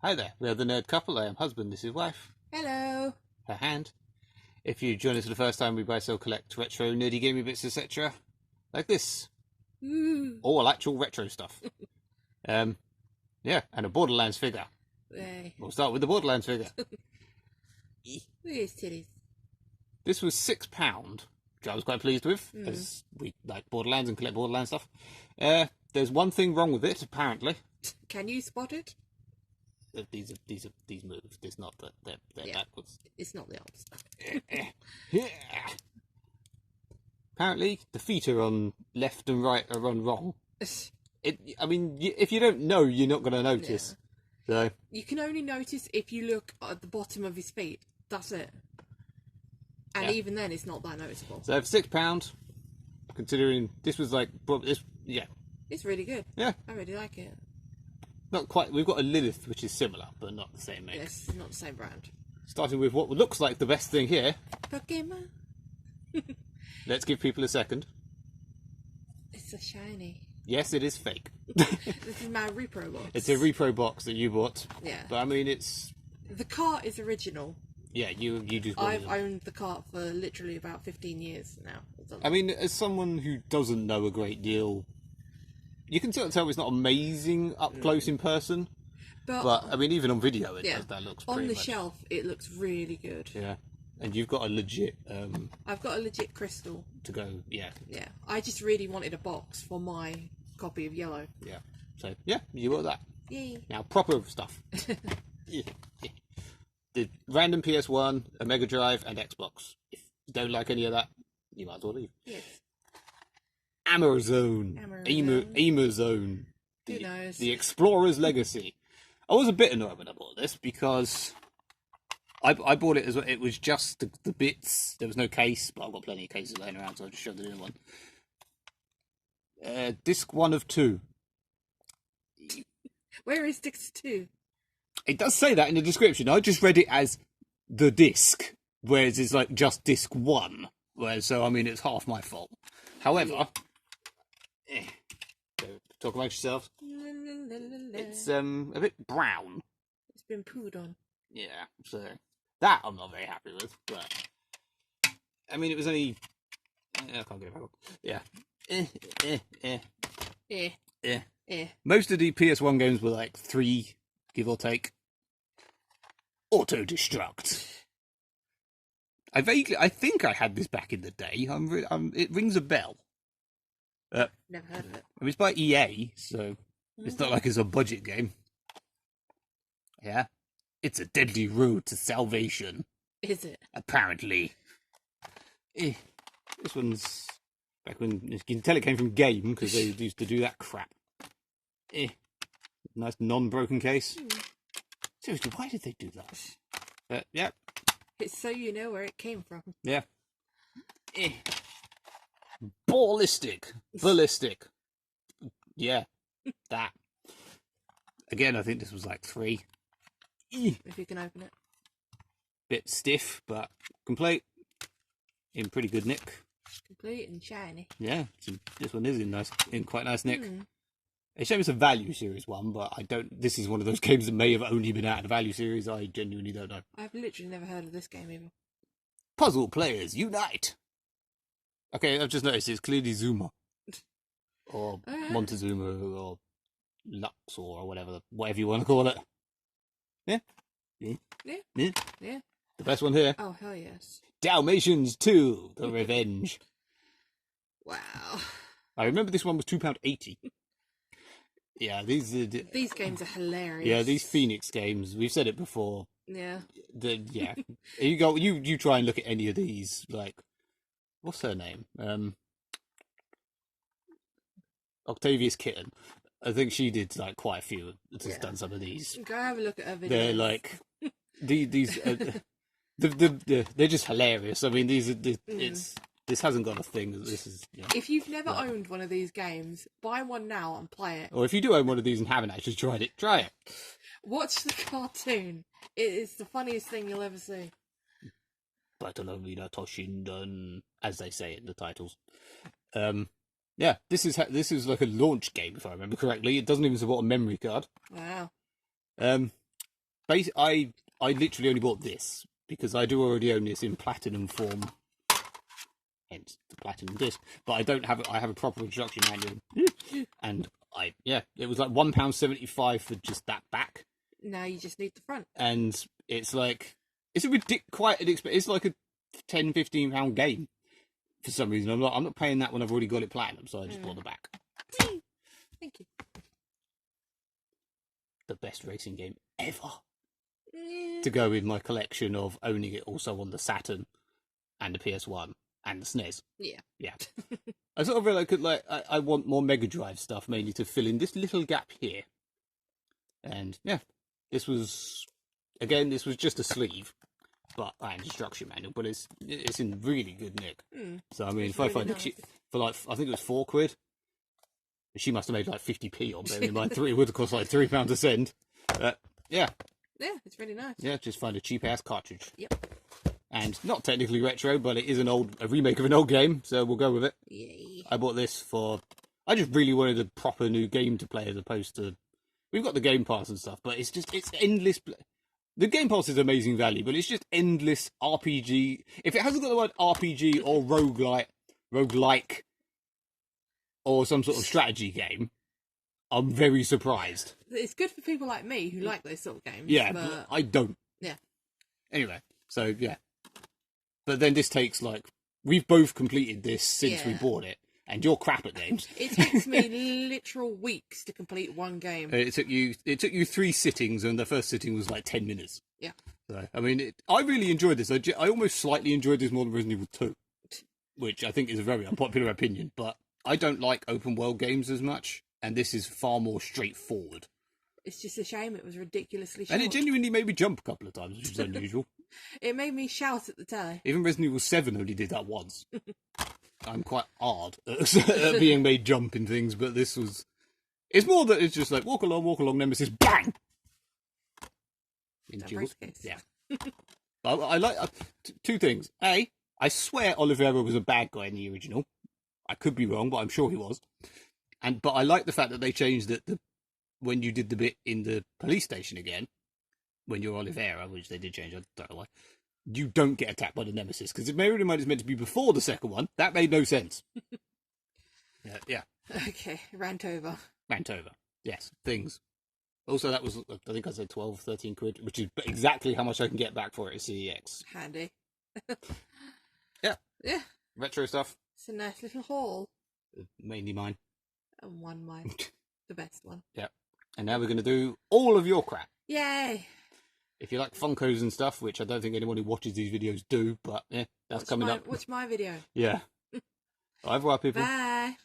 Hi there, we are the Nerd Couple. I am husband, this is wife. Hello. Her hand. If you join us for the first time, we buy, sell, collect retro, nerdy gaming bits, etc. Like this. All actual retro stuff. Yeah, and a Borderlands figure. Hey. We'll start with the Borderlands figure. Look at his titties. This was £6, which I was quite pleased with, because we like Borderlands and collect Borderlands stuff. There's one thing wrong with it, apparently. Can you spot it? These move. It's not that they're backwards. It's not the arms. Yeah. Apparently, the feet are on left and right are on wrong. I mean, if you don't know, you're not going to notice. Yeah. So you can only notice if you look at the bottom of his feet. That's it. And even then, it's not that noticeable. So for £6, considering this was like it's really good. Yeah, I really like it. Not quite. We've got a Lilith, which is similar, but not the same make. Yes, it's not the same brand. Starting with what looks like the best thing here. Pokemon. Let's give people a second. It's so shiny. Yes, it is fake. This is my repro box. It's a repro box that you bought. Yeah. But I mean, it's... The cart is original. Yeah, you just... I've owned the cart for literally about 15 years now. I mean, as someone who doesn't know a great deal, you can sort of tell it's not amazing up close in person. But I mean, even on video, that looks pretty on the much... shelf, it looks really good. Yeah. And you've got a legit... I've got a legit crystal. To go, yeah. Yeah. I just really wanted a box for my copy of Yellow. Yeah. So, yeah, you got that. Yay. Now, proper stuff. The random PS1, a Megadrive, and Xbox. If you don't like any of that, you might as well leave. Yes. Amazon. Who knows? The Explorer's Legacy. I was a bit annoyed when I bought this because I bought it as well. It was just the bits. There was no case, but I've got plenty of cases laying around, so I just shoved it in one. Disc 1 of 2. Where is disc 2? It does say that in the description. I just read it as the disc, whereas it's like just disc 1. So, I mean, it's half my fault. However, talk about yourself. It's a bit brown. It's been pooed on. Yeah, so that I'm not very happy with. But I mean, it was only. I can't get it back on. Yeah. Most of the PS1 games were like 3, give or take. Auto destruct. I think I had this back in the day. It rings a bell. Never heard of it. I mean, it's by EA, so it's not like it's a budget game. Yeah. It's a deadly road to salvation. Is it? Apparently. This one's... Back when... You can tell it came from Game, because they used to do that crap. Nice non-broken case. Seriously, why did they do that? Yeah. It's so you know where it came from. Yeah. Ballistic. Yeah. That. Again, I think this was like 3. If you can open it. Bit stiff, but complete. In pretty good nick. Complete and shiny. Yeah, this one is in quite nice nick. It's shame it's a value series one, but this is one of those games that may have only been out of the value series. I genuinely don't know. I've literally never heard of this game either. Puzzle players unite. Okay, I've just noticed it's clearly Zuma. Or Montezuma or Lux or whatever you want to call it. Yeah. The best one here. Oh, hell yes. Dalmatians 2, The Revenge. Wow. I remember this one was £2.80. Yeah, these games are hilarious. Yeah, these Phoenix games, we've said it before. Yeah. You try and look at any of these, like, what's her name? Octavius Kitten. I think she did like quite a few. Done some of these. Go have a look at her videos. They're like these. They're just hilarious. I mean, this hasn't got a thing. This is. If you've never owned one of these games, buy one now and play it. Or if you do own one of these and haven't actually tried it, try it. Watch the cartoon. It is the funniest thing you'll ever see. Battle of Toshinden, as they say in the titles. Yeah, this is like a launch game, if I remember correctly. It doesn't even support a memory card. Wow. I literally only bought this because I do already own this in platinum form, hence the platinum disc. But I don't have it. I have a proper instruction manual, and it was like £1.75 for just that back. Now you just need the front, and it's like it's quite an expensive. It's like a £10-15 game for some reason. I'm not paying that when I've already got it platinum, so I just bought the back. Thank you. The best racing game ever. To go with my collection of owning it also on the Saturn and the PS1 and the SNES. Yeah. I sort of realised I want more Megadrive stuff, mainly to fill in this little gap here. And yeah, this was just a sleeve, but an instruction manual, but it's in really good nick. So I mean, if I find it for like, I think it was £4, she must have made like 50p on there. In mind, it would have cost like £3 to send. Yeah, it's really nice. Yeah, just find a cheap ass cartridge. Yep. And not technically retro, but it is a remake of an old game, so we'll go with it. Yay. I bought this I just really wanted a proper new game to play as opposed to, we've got the Game Pass and stuff, but it's endless. The Game Pass is amazing value, but it's just endless RPG. If it hasn't got the word RPG or roguelike, or some sort of strategy game, I'm very surprised. It's good for people like me who like those sort of games. Yeah, but I don't. Yeah. Anyway, so yeah. But then this takes we've both completed this since we bought it, and you're crap at games. It takes me literal weeks to complete one game. It took you 3 sittings, and the first sitting was like 10 minutes. Yeah. So I mean, I really enjoyed this. I almost slightly enjoyed this more than Resident Evil 2, which I think is a very unpopular opinion, but I don't like open world games as much, and this is far more straightforward. It's just a shame it was ridiculously short. And it genuinely made me jump a couple of times, which is unusual. It made me shout at the telly. Even Resident Evil 7 only did that once. I'm quite hard at being made jump in things, but this was... It's more that it's just like, walk along, Nemesis, bang! In duels. Yeah. I like... 2 things. A, I swear Oliveira was a bad guy in the original. I could be wrong, but I'm sure he was. But I like the fact that they changed that when you did the bit in the police station again, when you're Oliveira, which they did change, I don't know why, you don't get attacked by the Nemesis, because if Mary Might is meant to be before the second one, that made no sense. Yeah. Okay, rant over. Yes, things. Also, that was, I think I said 12, 13 quid, which is exactly how much I can get back for it at CEX. Handy. Yeah. Yeah. Retro stuff. It's a nice little haul. Mainly mine. And one mine. The best one. Yeah. And now we're going to do all of your crap. Yay! If you like Funkos and stuff, which I don't think anyone who watches these videos do, but yeah, that's coming up. Watch my video. Yeah. Au revoir, people. Bye.